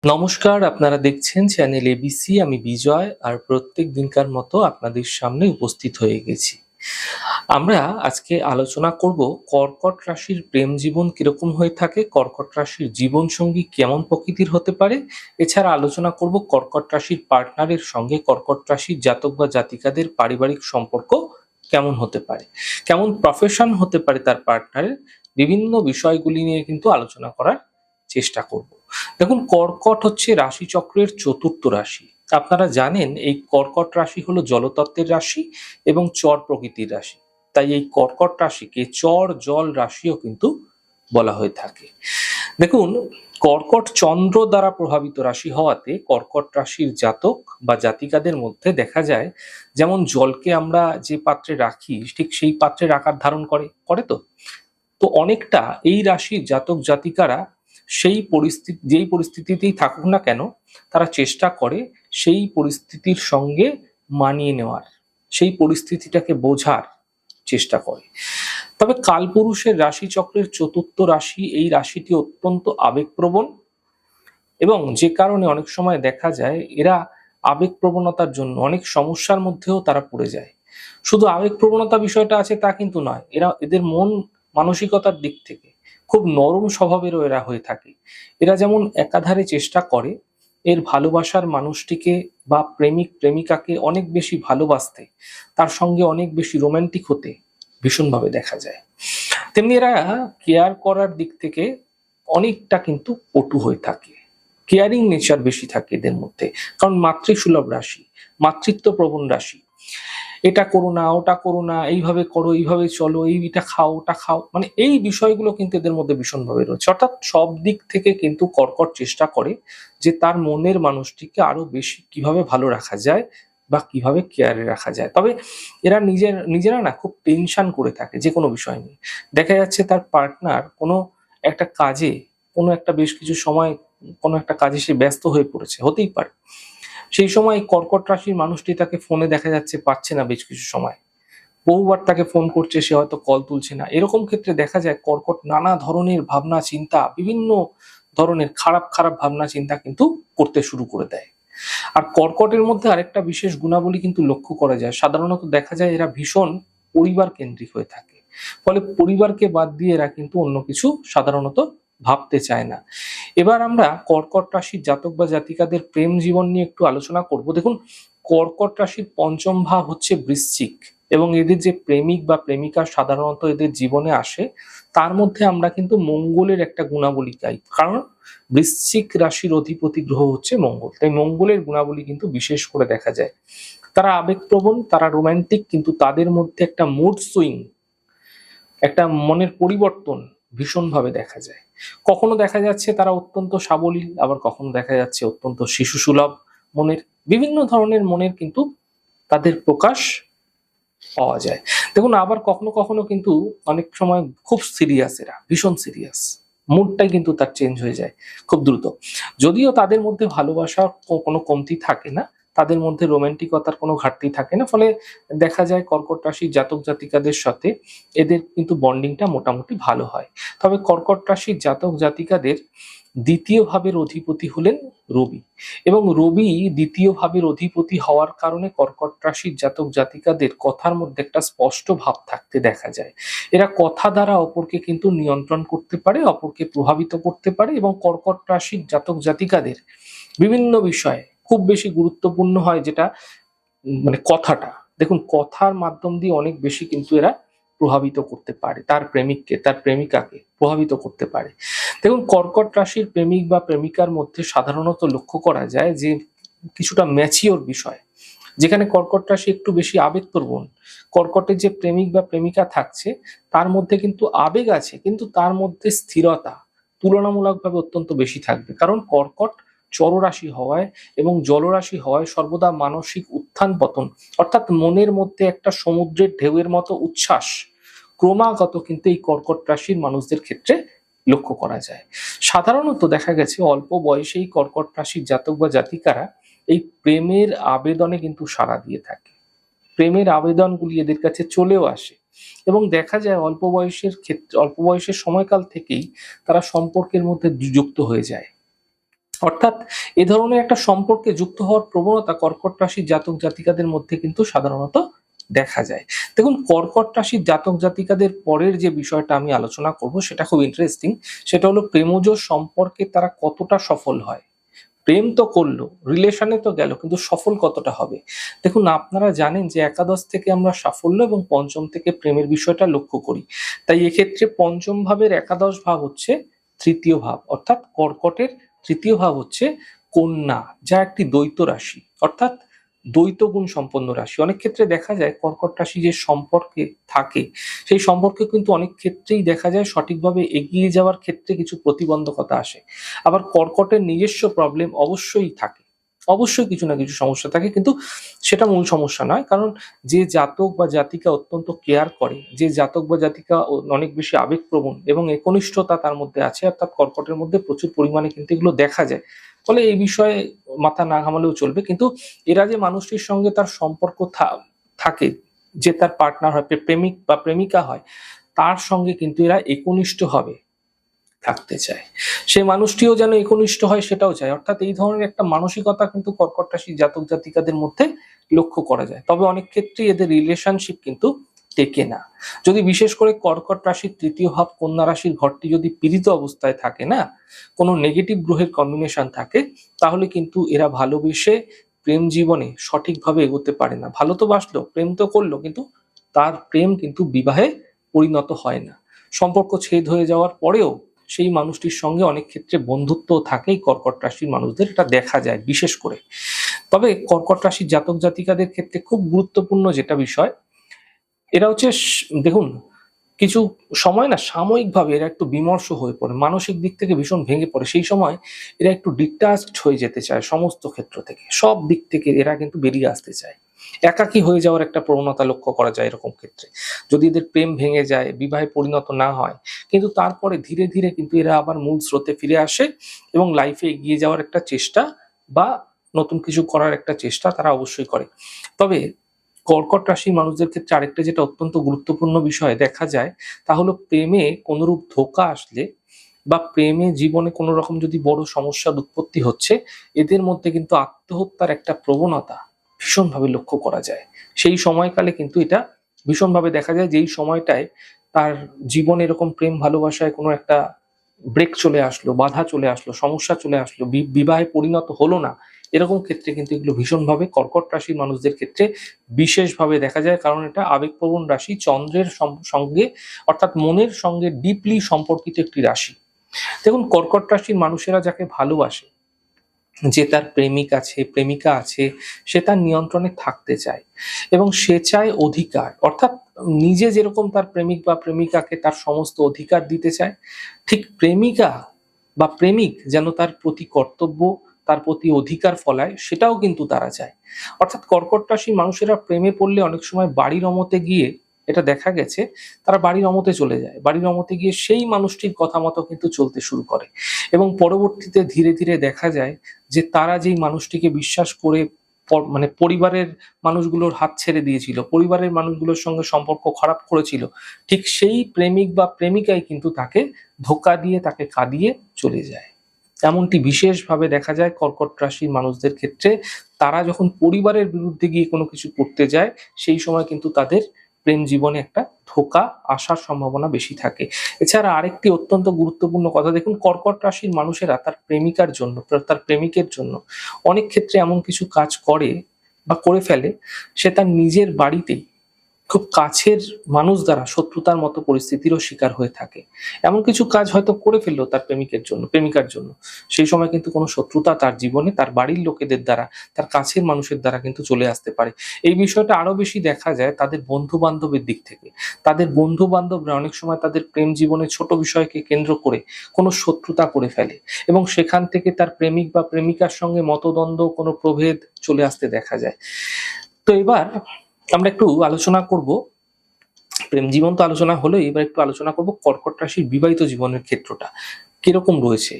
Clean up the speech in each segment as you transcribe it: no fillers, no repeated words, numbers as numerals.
নমস্কার, আপনারা দেখছেন চ্যানেল এবিসি। আমি বিজয় আর প্রত্যেক দিনকার মতো আপনাদের সামনে উপস্থিত হয়ে গেছি। আমরা আজকে আলোচনা করব কর্কট রাশির প্রেম জীবন কিরকম হয়ে থাকে, কর্কট রাশির জীবনসঙ্গী কেমন প্রকৃতির হতে পারে। এছাড়া আলোচনা করব কর্কট রাশির পার্টনারের সঙ্গে কর্কট রাশির জাতক বা জাতিকাদের পারিবারিক সম্পর্ক কেমন হতে পারে, কেমন প্রফেশন হতে পারে তার পার্টনারের। বিভিন্ন বিষয়গুলি নিয়ে কিন্তু আলোচনা করার চেষ্টা করব। দেখুন, কর্কট হচ্ছে রাশিচক্রের চতুর্থ রাশি। আপনারা জানেন এই কর্কট রাশি হলো জলতত্ত্বের রাশি এবং চর প্রকৃতির রাশি। তাই এই কর্কট রাশিকে চর জল রাশিও কিন্তু বলা হয়ে থাকে। দেখুন, কর্কট চন্দ্র দ্বারা প্রভাবিত রাশি হওয়াতে কর্কট রাশির জাতক বা জাতিকাদের মধ্যে দেখা যায় যেমন জলকে আমরা যে পাত্রে রাখি ঠিক সেই পাত্রের আকার ধারণ করে করে তো তো অনেকটা এই রাশির জাতক জাতিকারা যেই পরিস্থিতিতেই থাকুক না কেন, তারা চেষ্টা করে সেই পরিস্থিতির সঙ্গে মানিয়ে নেওয়ার, সেই পরিস্থিতিটাকে বোঝার চেষ্টা করে। তবে কালপুরুষের রাশিচক্রের চতুর্থ রাশি, এই রাশিটি অত্যন্ত আবেগপ্রবণ এবং যে কারণে অনেক সময় দেখা যায় এরা আবেগপ্রবণতার জন্য অনেক সমস্যার মধ্যেও তারা পড়ে যায়। শুধু আবেগপ্রবণতা বিষয়টা আছে তা কিন্তু নয়, এদের মন মানসিকতার দিক থেকে খুব নরম স্বভাবেরও এরা হয়ে থাকে। এরা যেমন একাধারে চেষ্টা করে এর ভালোবাসার মানুষটিকে বা প্রেমিক প্রেমিকাকে অনেক বেশি ভালোবাসতে, তার সঙ্গে অনেক বেশি রোমান্টিক হতে ভীষণভাবে দেখা যায়, তেমনি এরা কেয়ার করার দিক থেকে অনেকটা কিন্তু পটু হয়ে থাকে। কেয়ারিং নেচার বেশি থাকে এদের মধ্যে, কারণ মাতৃসুলভ রাশি, মাতৃত্ব প্রবণ রাশি। এটা করো না, ওটা করো না, এইভাবে করো, এইভাবে চলো, এইটা খাও, ওটা খাও, মানে এই বিষয়গুলো কিন্তু এদের মধ্যে ভীষণভাবে রয়েছে। অর্থাৎ সব দিক থেকে কিন্তু কর্কট চেষ্টা করে যে তার মনের মানুষটিকে আরো বেশি কিভাবে ভালো রাখা যায় বা কিভাবে কেয়ারে রাখা যায়। তবে এরা নিজেরা না খুব টেনশন করে থাকে যে কোনো বিষয় নিয়ে। দেখা যাচ্ছে তার পার্টনার কোনো একটা কাজে, কোনো একটা বেশ কিছু সময় কোনো একটা কাজে সে ব্যস্ত হয়ে পড়েছে, হতেই পারে সেই সময় কর্কট রাশির মানুষটি তাকে ফোনে দেখা যাচ্ছে পাচ্ছে না বেশ কিছু সময়, বহুবার তাকে ফোন করছে, সে হয়তো কল তুলছে না। এরকম ক্ষেত্রে দেখা যায় কর্কট নানা ধরনের ভাবনা চিন্তা, বিভিন্ন ধরনের খারাপ খারাপ ভাবনা চিন্তা কিন্তু করতে শুরু করে দেয়। আর কর্কটের মধ্যে আরেকটা বিশেষ গুণাবলী কিন্তু লক্ষ্য করা যায়, সাধারণত দেখা যায় এরা ভীষণ পরিবার কেন্দ্রিক হয়ে থাকে। ফলে পরিবারকে বাদ দিয়ে এরা কিন্তু অন্য কিছু সাধারণত ভাবতে চায় না। এবার আমরা কর্কট রাশির জাতক বা জাতিকাদের প্রেম জীবন নিয়ে একটু আলোচনা করব। দেখুন, কর্কট রাশির পঞ্চম ভাব হচ্ছে বৃশ্চিক এবং এদের যে প্রেমিক বা প্রেমিকা সাধারণত এদের জীবনে আসে, তার মধ্যে আমরা কিন্তু মঙ্গলের একটা গুণাবলী পাই, কারণ বৃশ্চিক রাশির অধিপতি গ্রহ হচ্ছে মঙ্গল। তাই মঙ্গলের গুণাবলী কিন্তু বিশেষ করে দেখা যায়। তারা আবেগপ্রবণ, তারা রোমান্টিক, কিন্তু তাদের মধ্যে একটা মুড সুইং, একটা মনের পরিবর্তন ভীষণভাবে দেখা যায়। কখনো দেখা যাচ্ছে তারা অত্যন্ত সাবলীল, আবার কখনো দেখা যাচ্ছে অত্যন্ত শিশুসুলভ মনের। বিভিন্ন ধরনের মনের কিন্তু তাদের প্রকাশ পাওয়া যায়। দেখুন, আবার কখনো কখনো কিন্তু অনেক সময় খুব সিরিয়াস, এরা ভীষণ সিরিয়াস, মুডটাই কিন্তু তার চেঞ্জ হয়ে যায় খুব দ্রুত। যদিও তাদের মধ্যে ভালোবাসার কোনো কমতি থাকে না, তাদের মধ্যে রোমান্টিকতার কোনো ঘাটতি থাকে না, ফলে দেখা যায় কর্কট রাশির জাতক জাতিকাদের সাথে এদের কিন্তু বন্ডিংটা মোটামুটি ভালো হয়। তবে কর্কট রাশির জাতক জাতিকাদের দ্বিতীয় ভাবের অধিপতি হলেন রবি, এবং রবি দ্বিতীয় ভাবের অধিপতি হওয়ার কারণে কর্কট রাশির জাতক জাতিকাদের কথার মধ্যে একটা স্পষ্ট ভাব থাকতে দেখা যায়। এরা কথা দ্বারা অপরকে কিন্তু নিয়ন্ত্রণ করতে পারে, অপরকে প্রভাবিত করতে পারে, এবং কর্কট রাশির জাতক জাতিকাদের বিভিন্ন বিষয়ে খুব বেশি গুরুত্বপূর্ণ হয় যেটা মানে কথাটা। দেখুন, কথার মাধ্যম দিয়ে অনেক বেশি কিন্তু এরা প্রভাবিত করতে পারে, তার প্রেমিককে, তার প্রেমিকাকে প্রভাবিত করতে পারে। দেখুন, কর্কট রাশির প্রেমিক বা প্রেমিকার মধ্যে সাধারণত লক্ষ্য করা যায় যে কিছুটা ম্যাচিওর বিষয়, যেখানে কর্কট রাশি একটু বেশি আবেগপ্রবণ। কর্কটের যে প্রেমিক বা প্রেমিকা থাকছে তার মধ্যে কিন্তু আবেগ আছে, কিন্তু তার মধ্যে স্থিরতা তুলনামূলকভাবে অত্যন্ত বেশি থাকবে, কারণ কর্কট চররাশি হওয়ায় এবং জলরাশি হওয়ায় সর্বদা মানসিক উত্থান পতন, অর্থাৎ মনের মধ্যে একটা সমুদ্রের ঢেউয়ের মতো উচ্ছ্বাস ক্রমাগত কিন্তু এই কর্কট রাশির মানুষদের ক্ষেত্রে লক্ষ্য করা যায়। সাধারণত দেখা গেছে অল্প বয়সেই কর্কট রাশির জাতক বা জাতিকারা এই প্রেমের আবেদনে কিন্তু সাড়া দিয়ে থাকে। প্রেমের আবেদনগুলি এদের কাছে চলেও আসে, এবং দেখা যায় অল্প বয়সের সময়কাল থেকেই তারা সম্পর্কের মধ্যে যুক্ত হয়ে যায়। অর্থাৎ এ ধরনের একটা সম্পর্কে যুক্ত হওয়ার প্রবণতা কর্কট রাশির জাতক জাতিকাদের মধ্যে কিন্তু সাধারণত দেখা যায়। দেখুন, কর্কট রাশির জাতক জাতিকাদের পরের যে বিষয়টা আমি আলোচনা করব সেটা খুব ইন্টারেস্টিং। সেটা হলো প্রেমজ সম্পর্কে তারা কতটা সফল হয়। প্রেম তো করলো, রিলেশনে তো গেল, কিন্তু সফল কতটা হবে? দেখুন, আপনারা জানেন যে একাদশ থেকে আমরা সাফল্য এবং পঞ্চম থেকে প্রেমের বিষয়টা লক্ষ্য করি। তাই এক্ষেত্রে পঞ্চম ভাবের একাদশ ভাব হচ্ছে তৃতীয় ভাব, অর্থাৎ কর্কটের তৃতীয় ভাব হচ্ছে কন্যা, যা একটি দ্বৈত রাশি, অর্থাৎ দ্বৈত গুণ সম্পন্ন রাশি। অনেক ক্ষেত্রে দেখা যায় কর্কট রাশি যে সম্পর্কে থাকে, সেই সম্পর্কে কিন্তু অনেক ক্ষেত্রেই দেখা যায় সঠিকভাবে এগিয়ে যাওয়ার ক্ষেত্রে কিছু প্রতিবন্ধকতা আসে। আবার কর্কটের নিজস্ব প্রবলেম অবশ্যই থাকে, অবশ্যই কিছু না কিছু সমস্যা থাকে, কিন্তু সেটা মূল সমস্যা নয়। কারণ যে জাতক বা জাতিকা অত্যন্ত কেয়ার করে, যে জাতক বা জাতিকা অনেক বেশি আবেগপ্রবণ এবং একনিষ্ঠতা তার মধ্যে আছে, অর্থাৎ কর্কটের মধ্যে প্রচুর পরিমাণে কিন্তু এগুলো দেখা যায়। ফলে এই বিষয়ে মাথা না ঘামালেও চলবে। কিন্তু এরা যে মানুষটির সঙ্গে তার সম্পর্ক থাকে, যে তার পার্টনার হয়, প্রেমিক বা প্রেমিকা হয়, তার সঙ্গে কিন্তু এরা একনিষ্ঠ হবে থাকতে চায়। সে মানুষটিও যেন একনিষ্ঠ হয় সেটাও চায়। অর্থাৎ এই ধরনের একটা মানসিকতা কিন্তু কর্কট রাশির জাতক জাতিকাদের মধ্যে লক্ষ্য করা যায়। তবে অনেক ক্ষেত্রেই এদের রিলেশনশিপ কিন্তু টেকে না। যদি বিশেষ করে কর্কট রাশির তৃতীয় ভাব কন্যা রাশির ঘরটি যদি পীড়িত অবস্থায় থাকে না, কোনো নেগেটিভ গ্রহের কম্বিনেশন থাকে, তাহলে কিন্তু এরা ভালোবেসে প্রেম জীবনে সঠিকভাবে এগোতে পারে না। ভালো তো বাসলো, প্রেম তো করলো, কিন্তু তার প্রেম কিন্তু বিবাহে পরিণত হয় না। সম্পর্ক ছেদ হয়ে যাওয়ার পরেও সেই মানুষটির সঙ্গে অনেক ক্ষেত্রে বন্ধুত্ব থাকেই কর্কট রাশির মানুষদের, এটা দেখা যায় বিশেষ করে। তবে কর্কট রাশির জাতক জাতিকাদের ক্ষেত্রে খুব গুরুত্বপূর্ণ যেটা বিষয়, এরা হচ্ছে দেখুন, কিছু সময় না সাময়িকভাবে এরা একটু বিমর্ষ হয়ে পড়ে, মানসিক দিক থেকে ভীষণ ভেঙে পড়ে। সেই সময় এরা একটু ডিটাচড হয়ে যেতে চায় সমস্ত ক্ষেত্র থেকে, সব দিক থেকে এরা কিন্তু বেরিয়ে আসতে চায়। একাকী হয়ে যাওয়ার একটা প্রবণতা লক্ষ্য করা যায় এরকম ক্ষেত্রে। যদি এদের প্রেম ভেঙে যায়, বিবাহে পরিণত না হয়, কিন্তু তারপরে ধীরে ধীরে কিন্তু এরা আবার মূল স্রোতে ফিরে আসে এবং লাইফে এগিয়ে যাওয়ার একটা চেষ্টা বা নতুন কিছু করার একটা চেষ্টা তারা অবশ্যই করে। তবে কর্কট রাশির মানুষদের ক্ষেত্রে আরেকটা যেটা অত্যন্ত গুরুত্বপূর্ণ বিষয় দেখা যায়, তা হলো প্রেমে কোনরূপ ধোঁকা আসলে বা প্রেমে জীবনে কোনো রকম যদি বড় সমস্যার উৎপত্তি হচ্ছে, এদের মধ্যে কিন্তু আত্মহত্যার একটা প্রবণতা ভীষণভাবে লক্ষ্য করা যায়। সেই সময়কালে কিন্তু এটা ভীষণভাবে দেখা যায়, যেই সময়টায় তার জীবনে এরকম প্রেম ভালোবাসায় কোনো একটা ব্রেক চলে আসলো, বাধা চলে আসলো, সমস্যা চলে আসলো, বিবাহে পরিণত হলো না, এরকম ক্ষেত্রে কিন্তু এগুলো ভীষণভাবে কর্কট রাশির মানুষদের ক্ষেত্রে বিশেষভাবে দেখা যায়। কারণ এটা আবেগপ্রবণ রাশি, চন্দ্রের সঙ্গে, অর্থাৎ মনের সঙ্গে ডিপলি সম্পর্কিত একটি রাশি। দেখুন, কর্কট রাশির মানুষেরা যাকে ভালোবাসে, যে তার প্রেমিক আছে, প্রেমিকা আছে, সে তার নিয়ন্ত্রণে থাকতে চায় এবং সে চায় অধিকার। অর্থাৎ নিজে যেরকম তার প্রেমিক বা প্রেমিকাকে তার সমস্ত অধিকার দিতে চায়, ঠিক প্রেমিকা বা প্রেমিক যেন তার প্রতি কর্তব্য, তার প্রতি অধিকার ফলায়, সেটাও কিন্তু তারা চায়। অর্থাৎ কর্কট রাশির মানুষেরা প্রেমে পড়লে অনেক সময় বাড়ির অমতে গিয়ে, এটা দেখা গেছে, তারা বাড়ির অমতে চলে যায়। বাড়ির অমতে গিয়ে সেই মানুষটির কথা মতো কিন্তু চলতে শুরু করে এবং পরবর্তীতে ধীরে ধীরে দেখা যায় যে তারা যেই মানুষটিকে বিশ্বাস করে মানে পরিবারের মানুষগুলোর হাত ছেড়ে দিয়েছিল, পরিবারের মানুষগুলোর সঙ্গে সম্পর্ক খারাপ করেছিল, ঠিক সেই প্রেমিক বা প্রেমিকাই কিন্তু তাকে ধোঁকা দিয়ে, তাকে কাঁদিয়ে চলে যায়। এমনটি বিশেষভাবে দেখা যায় কর্কট রাশির মানুষদের ক্ষেত্রে। তারা যখন পরিবারের বিরুদ্ধে গিয়ে কোনো কিছু করতে যায়, সেই সময় কিন্তু তাদের প্রেম জীবনে একটা ধোঁকা আসার সম্ভাবনা বেশি থাকে। এছাড়া আরেকটি অত্যন্ত গুরুত্বপূর্ণ কথা, দেখুন, কর্কট রাশির মানুষেরা তার প্রেমিকার জন্য, তার প্রেমিকের জন্য অনেক ক্ষেত্রে এমন কিছু কাজ করে বা করে ফেলে, সে তার নিজের বাড়িতেই খুব কাছের মানুষ দ্বারা শত্রুতার মতো পরিস্থিতিরও শিকার হয়ে থাকে। এমন কিছু কাজ হয়তো করে ফেললো তার প্রেমিকের জন্য, প্রেমিকার জন্য, সেই সময় কিন্তু কোনো শত্রুতা তার জীবনে তার বাড়ির লোকেদের দ্বারা, তার কাছের মানুষের দ্বারা কিন্তু চলে আসতে পারে। এই বিষয়টা আরো বেশি দেখা যায় তাদের বন্ধু বান্ধবের দিক থেকে। তাদের বন্ধু বান্ধবরা অনেক সময় তাদের প্রেম জীবনে ছোট বিষয়কে কেন্দ্র করে কোনো শত্রুতা করে ফেলে এবং সেখান থেকে তার প্রেমিক বা প্রেমিকার সঙ্গে মতদ্বন্দ্ব, কোনো প্রভেদ চলে আসতে দেখা যায়। তো এবার আমরা একটু আলোচনা করব, প্রেম জীবন তো আলোচনা হলো, এবার একটু আলোচনা করব কর্কট রাশির বিবাহিত জীবনের ক্ষেত্রটা কিরকম রয়েছে।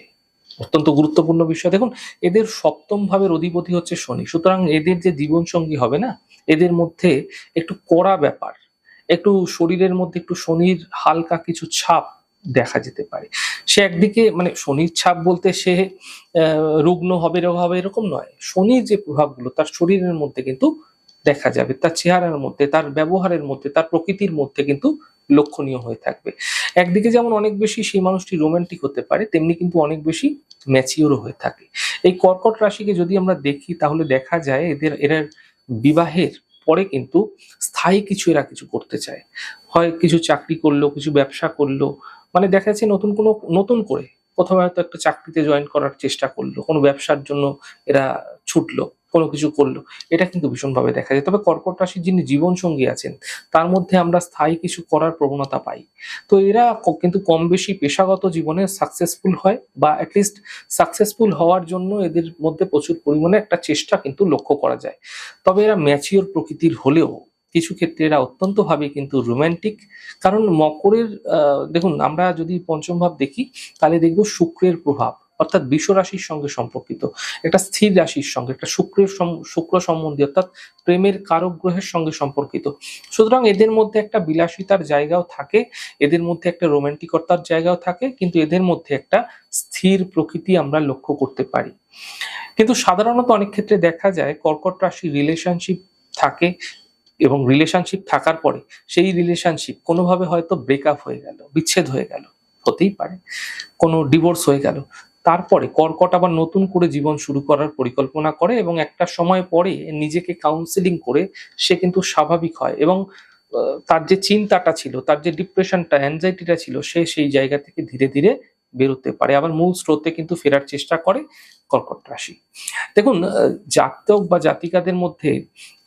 অত্যন্ত গুরুত্বপূর্ণ বিষয়। দেখুন, এদের সপ্তম ভাবের অধিপতি হচ্ছে শনি, সুতরাং এদের যে জীবন সঙ্গী হবে না, এদের মধ্যে একটু কড়া ব্যাপার, একটু শরীরের মধ্যে একটু শনির হালকা কিছু ছাপ দেখা যেতে পারে। সে একদিকে মানে শনির ছাপ বলতে সে রুগ্ন হবে, রোগ হবে এরকম নয়। শনির যে প্রভাবগুলো তার শরীরের মধ্যে কিন্তু দেখা যাবে। তার চেহারার মধ্যে, তার ব্যবহারের মধ্যে, তার প্রকৃতির মধ্যে কিন্তু লক্ষণীয় হয়ে থাকবে। একদিকে যেমন অনেক বেশি সেই মানুষটি রোমান্টিক হতে পারে, তেমনি কিন্তু অনেক বেশি ম্যাচিওরও হয়ে থাকে। এই কর্কট রাশিকে যদি আমরা দেখি তাহলে দেখা যায় এরা বিবাহের পরে কিন্তু স্থায়ী কিছু করতে চায়। হয় কিছু চাকরি করলো, কিছু ব্যবসা করলো। মানে দেখা যাচ্ছে নতুন করে কোথাও হয়তো একটা চাকরিতে জয়েন করার চেষ্টা করলো, কোনো ব্যবসার জন্য এরা ছুটলো, কোনো কিছু করলো। এটা কিন্তু ভীষণভাবে দেখা যায়। তবে কর্কট রাশির যিনি জীবনসঙ্গী আছেন তার মধ্যে আমরা স্থায়ী কিছু করার প্রবণতা পাই। তো এরা কিন্তু কম বেশি পেশাগত জীবনে সাকসেসফুল হয়, বা অ্যাটলিস্ট সাকসেসফুল হওয়ার জন্য এদের মধ্যে প্রচুর পরিমাণে একটা চেষ্টা কিন্তু লক্ষ্য করা যায়। তবে এরা ম্যাচিওর প্রকৃতির হলেও কিছু ক্ষেত্রে এরা অত্যন্তভাবে কিন্তু রোমান্টিক। কারণ মকরের দেখুন, আমরা যদি পঞ্চম ভাব দেখি তাহলে দেখব শুক্রের প্রভাব, অর্থাৎ বৃষ রাশির সঙ্গে সম্পর্কিত, একটা স্থির রাশির সঙ্গে, একটা শুক্র সম্বন্ধী, অর্থাৎ প্রেমের কারক গ্রহের সঙ্গে সম্পর্কিত। সুতরাং এদের মধ্যে একটা বিলাসিতার জায়গাও থাকে, এদের মধ্যে একটা রোমান্টিকতার জায়গাও থাকে, কিন্তু এদের মধ্যে একটা স্থির প্রকৃতি আমরা লক্ষ্য করতে পারি। কিন্তু সাধারণত অনেক ক্ষেত্রে দেখা যায় কর্কট রাশি রিলেশনশিপ থাকে, এবং রিলেশনশিপ থাকার পরে সেই রিলেশনশিপ কোনোভাবে হয়তো ব্রেকআপ হয়ে গেল, বিচ্ছেদ হয়ে গেল, হতেই পারে, কোনো ডিভোর্স হয়ে গেল। তারপরে কর্কট আবার নতুন করে জীবন শুরু করার পরিকল্পনা করে, এবং একটা সময় পরে নিজেকে কাউন্সেলিং করে সে কিন্তু স্বাভাবিক হয়, এবং তার যে চিন্তাটা ছিল, তার যে ডিপ্রেশনটা, অ্যাংজাইটিটা ছিল, সে সেই জায়গা থেকে ধীরে ধীরে বেরোতে পারে, আবার মূল স্রোতে কিন্তু ফেরার চেষ্টা করে কর্কট রাশি। দেখুন, জাতক বা জাতিকাদের মধ্যে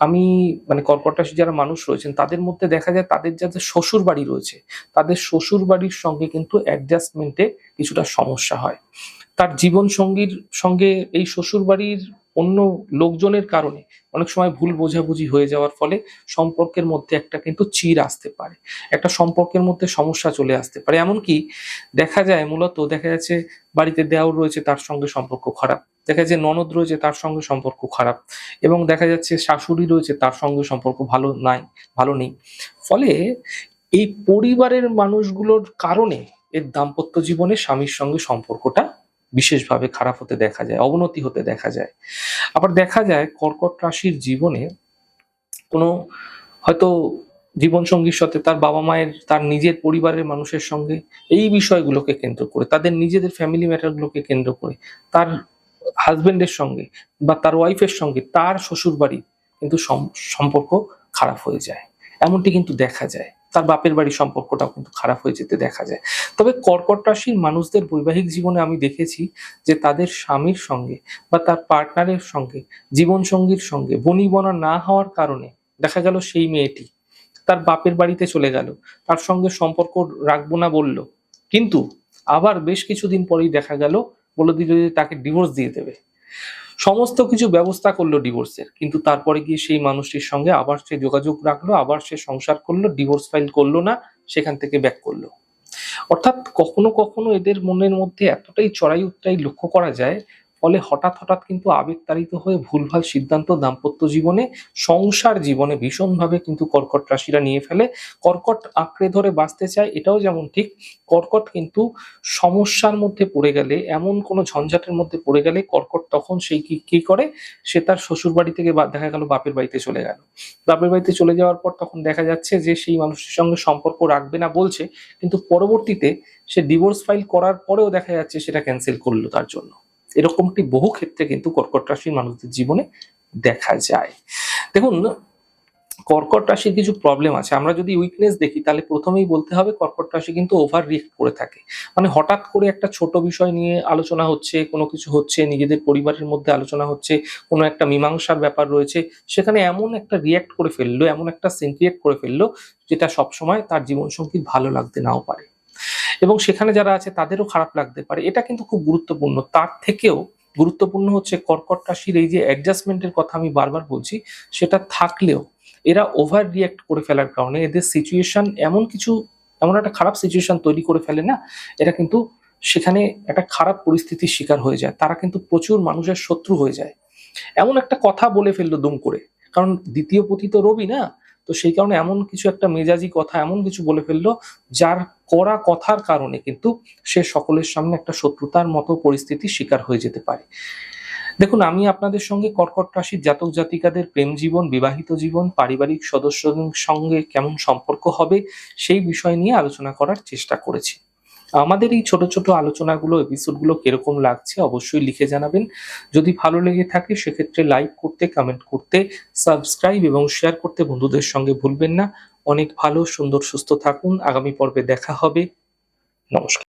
আমি মানে কর্কট রাশি যারা মানুষ রয়েছেন তাদের মধ্যে দেখা যায় তাদের যাদের শ্বশুর বাড়ি রয়েছে, তাদের শ্বশুর বাড়ির সঙ্গে কিন্তু অ্যাডজাস্টমেন্টে কিছুটা সমস্যা হয়। তার জীবন সঙ্গীর সঙ্গে এই শ্বশুরবাড়ির অন্য লোকজনের কারণে অনেক সময় ভুল বোঝাবুঝি হয়ে যাওয়ার ফলে সম্পর্কের মধ্যে একটা কিন্তু চির আসতে পারে, একটা সম্পর্কের মধ্যে সমস্যা চলে আসতে পারে। এমনকি দেখা যাচ্ছে বাড়িতে দেওর রয়েছে তার সঙ্গে সম্পর্ক খারাপ, দেখা যাচ্ছে ননদ রয়েছে তার সঙ্গে সম্পর্ক খারাপ, এবং দেখা যাচ্ছে শাশুড়ি রয়েছে তার সঙ্গে সম্পর্ক ভালো নেই। ফলে এই পরিবারের মানুষগুলোর কারণে এর দাম্পত্য জীবনে স্বামীর সঙ্গে সম্পর্কটা বিশেষভাবে খারাপ হতে দেখা যায়, অবনতি হতে দেখা যায়। আবার দেখা যায় কর্কট রাশির জীবনে কোনো হয়তো জীবনসঙ্গীর সাথে তার বাবা-মায়ের, তার নিজের পরিবারের মানুষের সঙ্গে এই বিষয়গুলোকে কেন্দ্র করে, তাদের নিজেদের ফ্যামিলি ম্যাটারগুলোকে কেন্দ্র করে, তার হাসব্যান্ডের সঙ্গে বা তার ওয়াইফের সঙ্গে তার শ্বশুরবাড়ির কিন্তু সম্পর্ক খারাপ হয়ে যায়। এমনটি কিন্তু দেখা যায়। তার বাপের বাড়ির সম্পর্কটাও কিন্তু খারাপ হয়ে যেতে দেখা যায়। তবে কর্কট রাশির মানুষদের বৈবাহিক জীবনে আমি দেখেছি যে তাদের স্বামীর সঙ্গে বা তার পার্টনারের সঙ্গে, জীবনসঙ্গীর সঙ্গে বনিবনা না হওয়ার কারণে দেখা গেল সেই মেয়েটি তার বাপের বাড়িতে চলে গেল, তার সঙ্গে সম্পর্ক রাখবো না বলল, কিন্তু আবার বেশ কিছুদিন পরেই দেখা গেল বলে দিল যে তাকে ডিভোর্স দিয়ে দেবে। সমস্ত কিছু ব্যবস্থা করলো ডিভোর্সের, কিন্তু তারপরে গিয়ে সেই মানুষটির সঙ্গে আবার সে যোগাযোগ রাখলো, আবার সে সংসার করলো, ডিভোর্স ফাইল করলো না, সেখান থেকে ব্যাক করলো। অর্থাৎ কখনো কখনো এদের মনের মধ্যে এতটাই চড়াই উতরাই লক্ষ্য করা যায়, ফলে হঠাৎ কিন্তু আবেগতাড়িত হয়ে ভুলভাল সিদ্ধান্ত দাম্পত্য জীবনে, সংসার জীবনে ভীষণভাবে কিন্তু কর্কট রাশিরা নিয়ে ফেলে। কর্কট আঁকড়ে ধরে বাঁচতে চায়, এটাও যেমন ঠিক। কর্কট কিন্তু সমস্যার মধ্যে পড়ে গেলে, এমন কোনো ঝঞ্ঝাটের মধ্যে পড়ে গেলে কর্কট তখন সেই কি করে, সে তার শ্বশুর বাড়ি থেকে দেখা গেল বাপের বাড়িতে চলে গেল। বাপের বাড়িতে চলে যাওয়ার পর তখন দেখা যাচ্ছে যে সেই মানুষটির সঙ্গে সম্পর্ক রাখবে না বলছে, কিন্তু পরবর্তীতে সে ডিভোর্স ফাইল করার পরেও দেখা যাচ্ছে সেটা ক্যান্সেল করলো তার জন্য। এরকমটি বহু ক্ষেত্রে কিন্তু কর্কট রাশির মানুষদের জীবনে দেখা যায়। দেখুন, কর্কট রাশির কিছু প্রবলেম আছে। আমরা যদি উইকনেস দেখি তাহলে প্রথমেই বলতে হবে কর্কট রাশি কিন্তু ওভার রিয়েক্ট করে থাকে। মানে হঠাৎ করে একটা ছোট বিষয় নিয়ে আলোচনা হচ্ছে, কোনো কিছু হচ্ছে, নিজেদের পরিবারের মধ্যে আলোচনা হচ্ছে, কোনো একটা মীমাংসার ব্যাপার রয়েছে, সেখানে এমন একটা রিয়েক্ট করে ফেললো, এমন একটা সিন ক্রিয়েট করে ফেললো যেটা সবসময় তার জীবনসঙ্গীর ভালো লাগতে নাও পারে, এবং সেখানে যারা আছে তাদেরও খারাপ লাগতে পারে। এটা কিন্তু খুব গুরুত্বপূর্ণ। তার থেকেও গুরুত্বপূর্ণ হচ্ছে কর্কট রাশির এই যে অ্যাডজাস্টমেন্টের কথা আমি বারবার বলছি, সেটা থাকলেও এরা ওভার রিঅ্যাক্ট করে ফেলার কারণে এদের সিচুয়েশন এমন একটা খারাপ সিচুয়েশন তৈরি করে ফেলে না, এরা কিন্তু সেখানে একটা খারাপ পরিস্থিতির শিকার হয়ে যায়। তারা কিন্তু প্রচুর মানুষের শত্রু হয়ে যায়। এমন একটা কথা বলে ফেললো দুম করে, কারণ দ্বিতীয় পতি তো রবি না, তো সেই কারণে এমন কিছু একটা মেজাজি কথা এমন কিছু বলে ফেললো, যার কড়া কথার কারণে কিন্তু সে সকলের সামনে একটা শত্রুতার মতো পরিস্থিতির শিকার হয়ে যেতে পারে। দেখুন, আমি আপনাদের সঙ্গে কর্কট রাশির জাতক জাতিকাদের প্রেম জীবন, বিবাহিত জীবন, পারিবারিক সদস্যদের সঙ্গে কেমন সম্পর্ক হবে সেই বিষয় নিয়ে আলোচনা করার চেষ্টা করেছি। আমাদের এই ছোট ছোট আলোচনাগুলো, এপিসোডগুলো কিরকম লাগছে অবশ্যই লিখে জানাবেন। যদি ভালো লেগে থাকে সেক্ষেত্রে লাইক করতে, কমেন্ট করতে, সাবস্ক্রাইব এবং শেয়ার করতে বন্ধুদের সঙ্গে ভুলবেন না। অনেক ভালো, সুন্দর, সুস্থ থাকুন। আগামী পর্বে দেখা হবে। নমস্কার।